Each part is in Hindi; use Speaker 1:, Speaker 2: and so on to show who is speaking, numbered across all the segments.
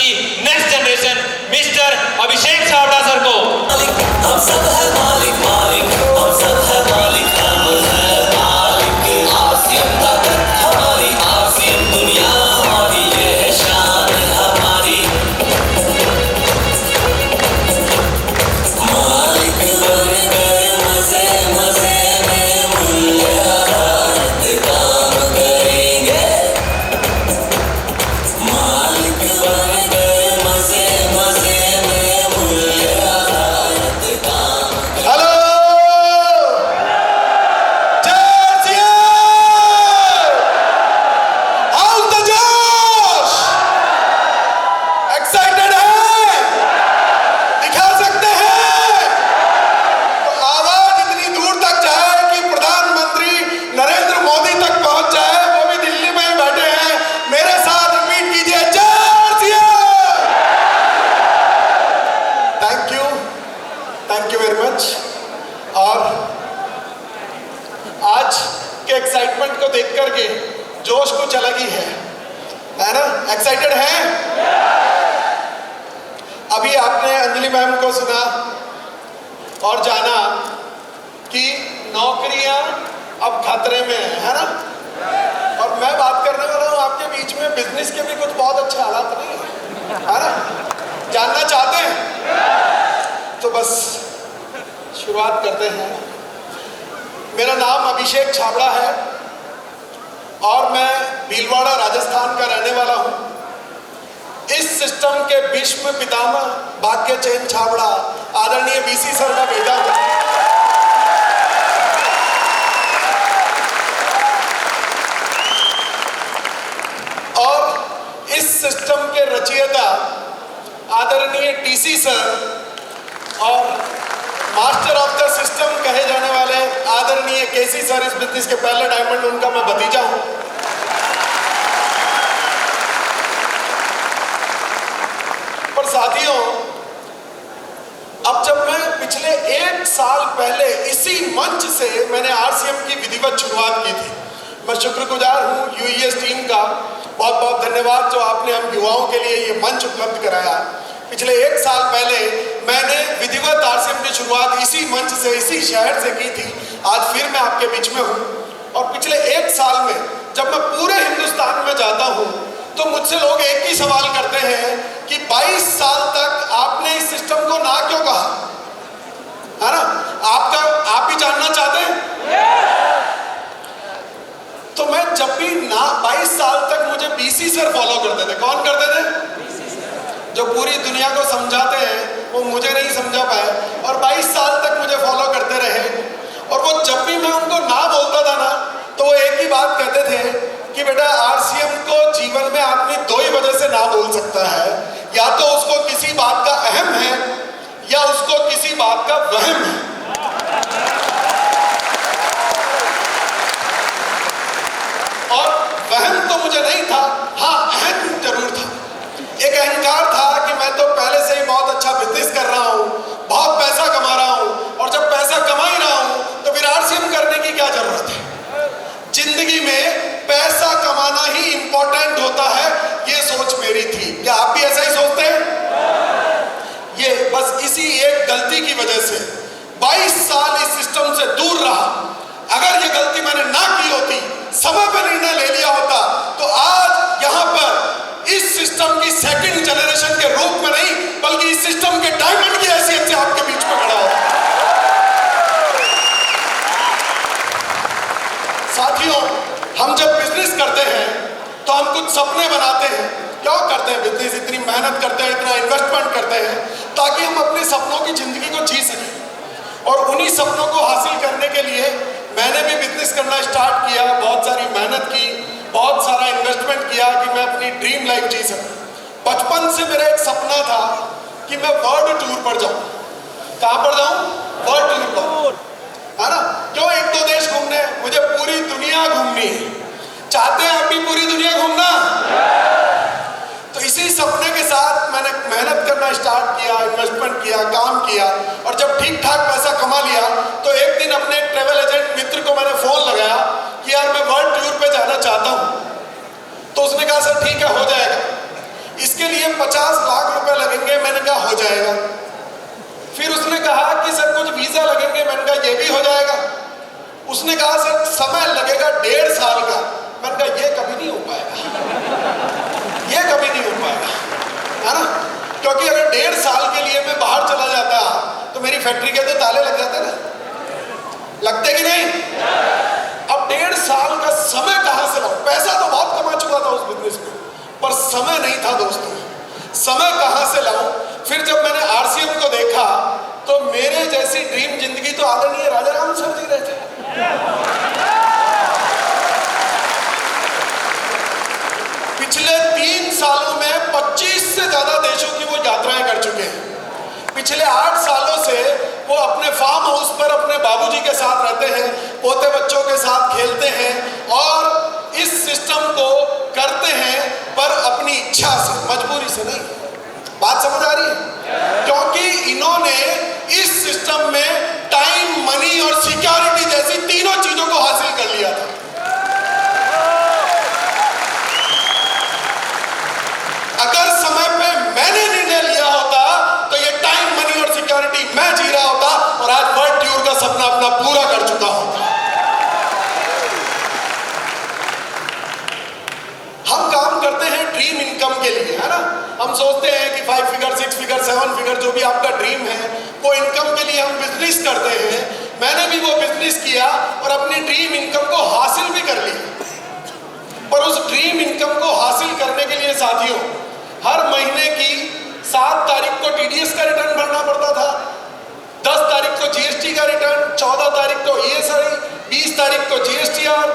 Speaker 1: यूनिवर्सिटी नेक्स्ट जनरेशन मिस्टर अभिषेक छाबड़ा सर को।
Speaker 2: हम सब है मालिक मालिक, हम सब है मालिक, हम है मालिक। आसियन ताकत हमारी, आसियन दुनिया हमारी, ये है शान हमारी। मालिक बन गए मजे मजे में, मूल्यवान काम करेंगे। मालिक बन गए मजे मजे में, मूल्यवान काम।
Speaker 3: हेलो जर्सिया, हाउस द जोश, एक्साइटेड है, दिखा सकते हैं तो आवाज इतनी दूर तक जाए कि प्रधानमंत्री नरेंद्र मोदी तक पहुंच जाए, वो भी दिल्ली में ही बैठे हैं। मेरे साथ रिपीट कीजिए, जर्सिया। Thank you very much. और आज के एक्साइटमेंट को देख करके जोश कुछ अलग ही है ना? एक्साइटेड हैं? अभी आपने अंजलि मैम को सुना और जाना कि नौकरियां अब खतरे में है ना? और मैं बात करने वाला हूं आपके बीच में बिजनेस के भी कुछ बहुत अच्छे हालात नहीं है ना? जानना चाहते हैं तो बस शुरुआत करते हैं। मेरा नाम अभिषेक छाबड़ा है और मैं भीलवाड़ा राजस्थान का रहने वाला हूं। इस सिस्टम के विश्व पितामह भाग्य चैन छाबड़ा आदरणीय बीसी सर का बेटा हूं। और इस सिस्टम के रचयिता आदरणीय टीसी सर और मास्टर ऑफ द सिस्टम कहे जाने वाले आदरणीय केसी सर, इस बिजनेस के पहले डायमंड, उनका मैं भतीजा हूं। पर साथियों, अब जब मैं पिछले 1 साल पहले इसी मंच से मैंने आरसीएम की विधिवत शुरुआत की थी, मैं शुक्रगुजार हूं यूईएस टीम का। बहुत बहुत धन्यवाद जो आपने हम युवाओं के लिए ये मंच उपलब्ध कराया। पिछले 1 साल पहले मैंने विधिवत आरसीएम की शुरुआत इसी मंच से, इसी शहर से की थी। आज फिर मैं आपके बीच में हूँ। और पिछले 1 साल में जब मैं पूरे हिंदुस्तान में जाता हूँ तो मुझसे लोग एक ही सवाल करते हैं कि 22 साल तक आपने इस सिस्टम को ना क्यों कहा, है ना? आप भी जानना चाहते हैं? तो मैं जब भी ना 22 साल तक मुझे बीसी सर फॉलो करते थे। कौन करते थे? जो पूरी दुनिया को समझाते हैं, वो मुझे नहीं समझा पाए और 22 साल तक मुझे फॉलो करते रहे। और वो जब भी मैं उनको ना बोलता था ना, तो वो एक ही बात कहते थे कि बेटा आरसीएम को जीवन में आदमी 2 ही वजह से ना बोल सकता है, या तो उसको किसी बात का अहम है या उसको किसी बात का वहम है। और वहम तो मुझे नहीं था, हाँ अहम जरूर था। एक अहंकार था कि मैं तो पहले से ही बहुत अच्छा बिजनेस कर रहा हूँ, बहुत पैसा कमा रहा हूँ, और जब पैसा कमा ही रहा हूँ तो फिर आरसीएम करने की क्या जरूरत है? जिंदगी में पैसा कमाना ही इंपॉर्टेंट होता है, ये सोच मेरी थी। क्या आप भी ऐसा ही सोचते हैं? ये बस इसी एक गलती की वजह से 22 साल इस सिस्टम से दूर रहा। अगर ये गलती मैंने ना की होती, समय पर निर्णय ले लिया होता, तो आज यहां पर इस सिस्टम की सेकंड जनरेशन के रूप में नहीं, बल्कि इस सिस्टम के डायमंड की हैसियत से आपके बीच में खड़ा होता। साथियों, हम जब बिजनेस करते हैं तो हम कुछ सपने बनाते हैं। क्यों करते हैं बिजनेस? इतनी मेहनत करते हैं, इतना इन्वेस्टमेंट करते हैं ताकि हम अपने सपनों की जिंदगी को जी सकें। और उन्हीं सपनों को हासिल करने के लिए मैंने भी बिजनेस करना स्टार्ट किया। बहुत सारी मेहनत की, बहुत सारा इन्वेस्टमेंट किया कि मैं अपनी ड्रीम लाइफ जी सकूं। बचपन से मेरा एक सपना था कि मैं वर्ल्ड टूर पर जाऊं। कहां पर जाऊं? वर्ल्ड टूर पर, है ना? क्यों? 1-2 देश घूमने, मुझे पूरी दुनिया घूमनी है। चाहते हैं आप भी पूरी दुनिया घूमना? तो इसी सपने के साथ मैंने मेहनत करना स्टार्ट किया, इन्वेस्टमेंट किया, काम किया, और जब ठीक ठाक पैसा कमा लिया तो एक दिन अपने एक ट्रेवल एजेंट मित्र को मैंने फोन लगाया कि यार मैं वर्ल्ड टूर पे जाना चाहता हूं। तो उसने कहा सर ठीक है, हो जाएगा। इसके लिए 50 लाख रुपए लगेंगे। मैंने कहा हो जाएगा। फिर उसने कहा कि सर कुछ वीजा लगेंगे। मैंने कहा ये भी हो जाएगा। उसने कहा सर समय लगेगा 1.5 साल का। मैंने कहा ये कभी नहीं हो पाएगा, ये कभी नहीं हो पाएगा, है ना, क्योंकि अगर 1.5 साल के लिए मैं बाहर चला जाता तो मेरी फैक्ट्री के तो ताले लग जाते ना, लगते कि नहीं? अब 1.5 साल का समय कहां से लाऊं? पैसा तो बहुत कमा चुका था उस बिजनेस में, पर समय नहीं था दोस्तों। समय कहां से लाऊं? फिर जब मैंने आरसीएम को देखा तो मेरे जैसी ड्रीम जिंदगी तो आदरणीय राजा राम सर जी रहे थे। पिछले 3 सालों में 25 से ज्यादा देशों की वो यात्राएं कर चुके हैं। पिछले 8 सालों से वो अपने फार्म हाउस पर अपने बाबूजी के साथ रहते हैं, पोते बच्चों के साथ खेलते हैं और इस सिस्टम को करते हैं, पर अपनी इच्छा से, मजबूरी से नहीं। बात समझ आ रही है? क्योंकि इन्होंने इस सिस्टम में टाइम, मनी और सिक्योरिटी जैसी तीनों चीजों को हासिल कर लिया था। अगर समय पे मैंने निर्णय लिया होता तो ये टाइम, मनी और सिक्योरिटी मैं जी रहा होता और आज वर्ल्ड टूर का सपना अपना पूरा कर चुका होता। हम काम करते हैं ड्रीम इनकम के लिए, है ना। हम सोचते हैं कि 5 फिगर, 6 फिगर, 7 फिगर जो भी आपका ड्रीम है वो इनकम के लिए हम बिजनेस करते हैं। मैंने भी वो बिजनेस किया और अपनी ड्रीम इनकम को हासिल भी कर लिया। पर उस ड्रीम इनकम को हासिल करने के लिए साथियों, हर महीने की 7 तारीख को टीडीएस का रिटर्न भरना पड़ता था, 10 तारीख को जीएसटी का रिटर्न, 14 तारीख को ईएसआई, 20 तारीख को जीएसटीआर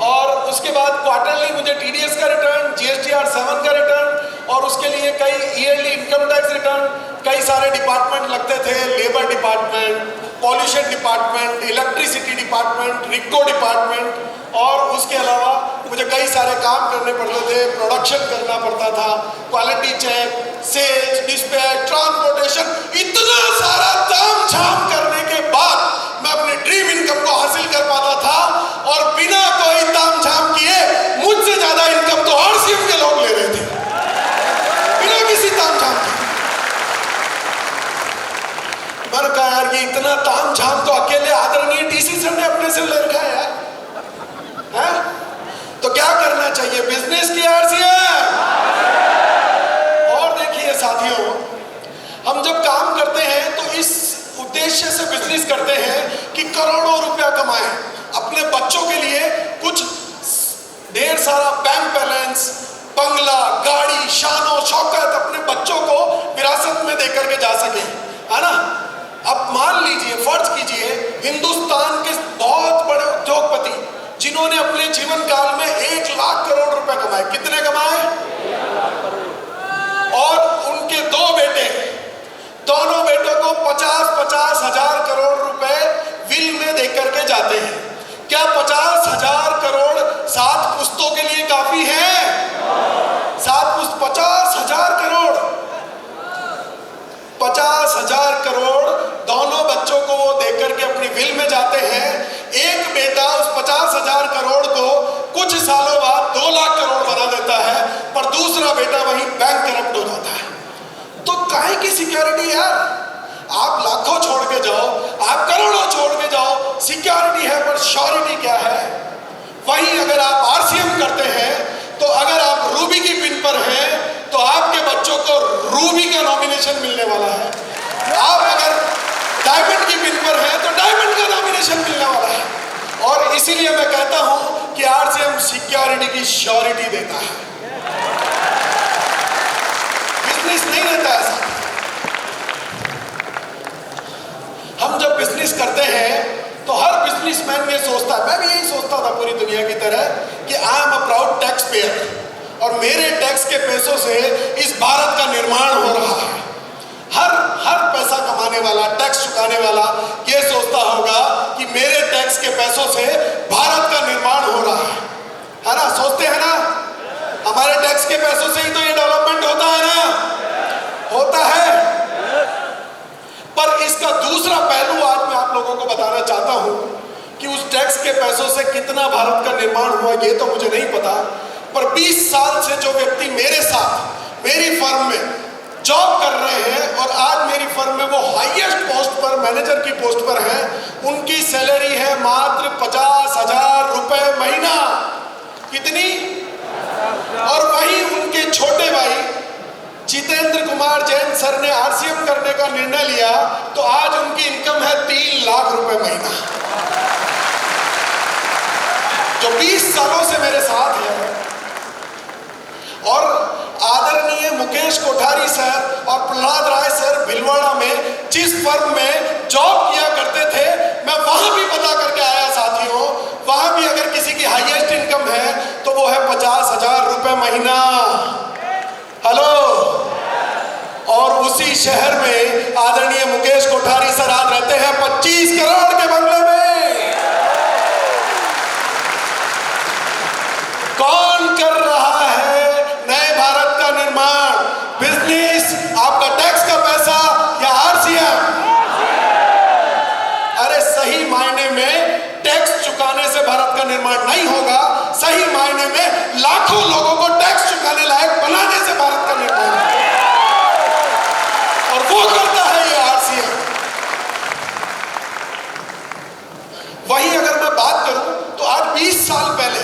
Speaker 3: और उसके बाद क्वार्टरली मुझे टीडीएस का रिटर्न, जीएसटीआर 7 का रिटर्न और उसके लिए कई ईयरली इनकम टैक्स रिटर्न, कई सारे डिपार्टमेंट लगते थे, labour department, pollution department, electricity department, RIICO department और उसके अलावा मुझे कई सारे काम करने पड़ते थे। प्रोडक्शन करना पड़ता था, quality check, sales, dispatch, transportation, इतना सारा ताम झाम करने के बाद मैं अपनी ड्रीम इनकम को हासिल कर पाता था और बिना कोई ताम झाम किए मुझसे ज्यादा इनकम तो आरसीएम के लोग ले रहे थे, बिना किसी ताम झाम के। मैंने कहा यार ये इतना ताम झाम तो अकेले आदरणीय डीसी सर ने अपने से ले रखा है यार, है? तो क्या करना चाहिए? बिजनेस की आरसीएम। और देखिए साथियों, हम जब काम करते हैं तो इस उद्देश्य से बिजनेस करते हैं कि करोड़ों रुपया कमाएं, अपने बच्चों के लिए कुछ ढेर सारा बैंक बैलेंस, बंगला, गाड़ी, शानो शौकत अपने बच्चों को विरासत में देकर के जा सके, है ना। अब मान लीजिए, फर्ज कीजिए, हिंदुस्तान के बहुत बड़े उद्योगपति जिन्होंने अपने जीवन काल में 1 लाख करोड़ रुपए कमाए, कितने कमाए? और उनके 2 बेटे, दोनों बेटों को 50-50 हजार करोड़ रुपए विल में देकर के जाते हैं। क्या 50,000 करोड़ 7 पुश्तों के लिए काफी है? 7 पुश्त 50,000 करोड़, 50,000 करोड़ दोनों बच्चों को वो देकर के अपनी विल में जाते हैं। एक बेटा उस 50,000 करोड़ को कुछ सालों बाद 2 लाख करोड़ बना देता है, पर दूसरा बेटा वहीं बैंक करप्ट हो जाता है। तो काहे की सिक्योरिटी यार? आप लाखों छोड़ के जाओ, आप करोड़ों छोड़ के जाओ, सिक्योरिटी है पर श्योरिटी क्या है? वहीं अगर आप आरसीएम करते हैं तो अगर आप रूबी की पिन पर हैं तो आपके बच्चों को रूबी का नॉमिनेशन मिलने वाला है। आप अगर डायमंड की पिन पर हैं तो डायमंड का नॉमिनेशन मिलने वाला है। और इसीलिए मैं कहता हूं कि आरसीएम सिक्योरिटी की श्योरिटी देता है, बिजनेस नहीं देता ऐसा। हम जब बिजनेस करते हैं तो हर बिजनेसमैन ये सोचता है, मैं भी यही सोचता था पूरी दुनिया की तरह, कि I am a proud tax payer और मेरे टैक्स के पैसों से इस भारत का निर्माण हो रहा है। हर पैसा कमाने वाला, टैक्स चुकाने वाला ये सोचता होगा कि मेरे टैक्स के पैसों से भारत का निर्माण हो रहा है ना? सोचते हैं ना? हमारे टैक्स के पैसों से ही तो ये डेवलपमेंट होता है ना, होता है। पर इसका दूसरा पहलू आज मैं आप लोगों को बताना चाहता हूं कि उस टैक्स के पैसों से कितना भारत का निर्माण हुआ ये तो मुझे नहीं पता, पर 20 साल से जो व्यक्ति मेरे साथ मेरी फर्म में जॉब कर रहे हैं और आज मेरी फर्म में वो हाईएस्ट पोस्ट पर, मैनेजर की पोस्ट पर हैं। उनकी सैलरी है मात्र 50,000 रुपए महीना। कितनी? और वहीं उनके छोटे भाई जितेंद्र कुमार जैन सर ने आरसीएम करने का निर्णय लिया तो आज उनकी इनकम है 3 लाख रुपए महीना, जो 20 सालों से मेरे साथ है। और आदरणीय मुकेश कोठारी सर और प्रहलाद राय सर भीलवाड़ा में जिस फर्म में जॉब किया करते थे, मैं वहां भी पता करके आया साथियों, वहां भी अगर किसी की हाईएस्ट इनकम है तो वो है 50,000 रुपए महीना। हेलो। और उसी शहर में आदरणीय मुकेश कोठारी सर आज रहते हैं 25 करोड़ के बंगले में। कौन कर रहा है नए भारत का निर्माण? बिजनेस, आपका टैक्स का पैसा या आरसीएम? अरे सही मायने में टैक्स चुकाने से भारत का निर्माण नहीं होगा, सही मायने में लाखों लोगों को टैक्स चुकाने लायक बनाने से भारत का निर्माण होगा। और वो करता है ये आरसीएम। वही अगर मैं बात करूं तो आज 20 साल पहले,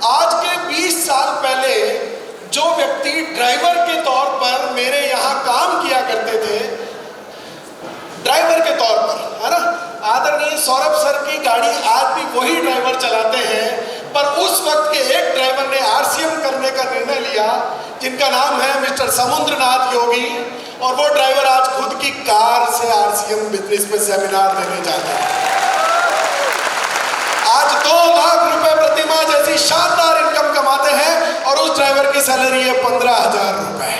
Speaker 3: आज के 20 साल पहले जो व्यक्ति ड्राइवर के तौर पर मेरे यहाँ काम किया करते थे, ड्राइवर के तौर पर, है ना, आदरणीय सौरभ सर की गाड़ी आज भी वही ड्राइवर चलाते हैं। पर उस वक्त के एक ड्राइवर ने आरसीएम करने का निर्णय लिया, जिनका नाम है मिस्टर समुद्रनाथ योगी, और वो ड्राइवर आज खुद की कार से आरसीएम बिजनेस में सेमिनार देने जाते हैं। आज 2 लाख रुपए प्रति माह जैसी शानदार इनकम कमाते हैं और उस ड्राइवर की सैलरी है 15,000 रुपए।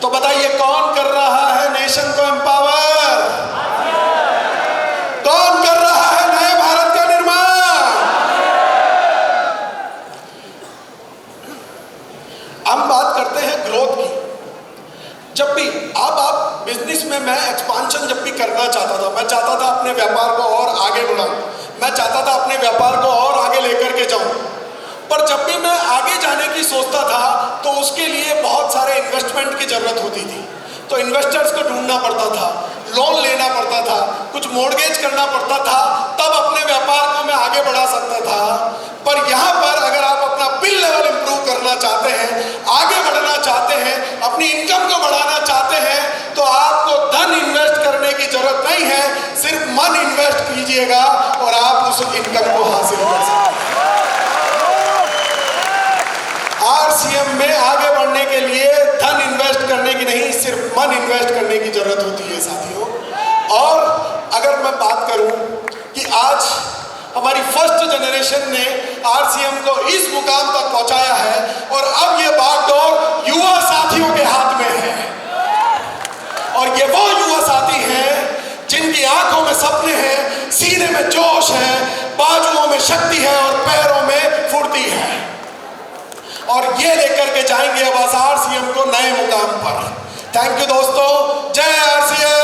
Speaker 3: तो बताइए कौन कर रहा है नेशन को एम्पावर? कौन कर रहा है नए भारत का निर्माण? हम बात करते हैं ग्रोथ की। जब भी आप बिजनेस में, मैं एक्सपांशन जब भी करना चाहता था, मैं चाहता था अपने व्यापार को और आगे बढ़ाऊं, मैं चाहता था अपने व्यापार को और आगे लेकर के जाऊं। पर जब भी मैं आगे जाने की सोचता था तो उसके लिए बहुत सारे इन्वेस्टमेंट की जरूरत होती थी। तो इन्वेस्टर्स को ढूंढना पड़ता था, लोन लेना पड़ता था, कुछ मॉर्गेज करना पड़ता था, तब अपने व्यापार को मैं आगे बढ़ा सकता था। पर यहाँ पर अगर आप अपना बिल लेवल इंप्रूव करना चाहते हैं, आगे बढ़ना चाहते हैं, अपनी इनकम को बढ़ाना चाहते हैं, तो आपको धन इन्वेस्ट करने की जरूरत नहीं है, सिर्फ मन इन्वेस्ट कीजिएगा और आप उस इनकम को हासिल कर सकते हैं। आरसीएम में आगे बढ़ने के लिए धन इन्वेस्ट करने की नहीं, सिर्फ मन इन्वेस्ट करने की जरूरत होती है साथियों। और अगर मैं बात करूं कि आज हमारी फर्स्ट जनरेशन ने आरसीएम को इस मुकाम तक पहुंचाया है और अब ये बागडोर युवा साथियों के हाथ में है। और ये वो युवा साथी हैं जिनकी आंखों में सपने हैं, सीने में जोश है, बाजुओं में शक्ति है और पैरों में फुर्ती है। और ये लेकर के जाएंगे अब आरसीएम को नए मुकाम पर। थैंक यू दोस्तों। जय आरसीएम।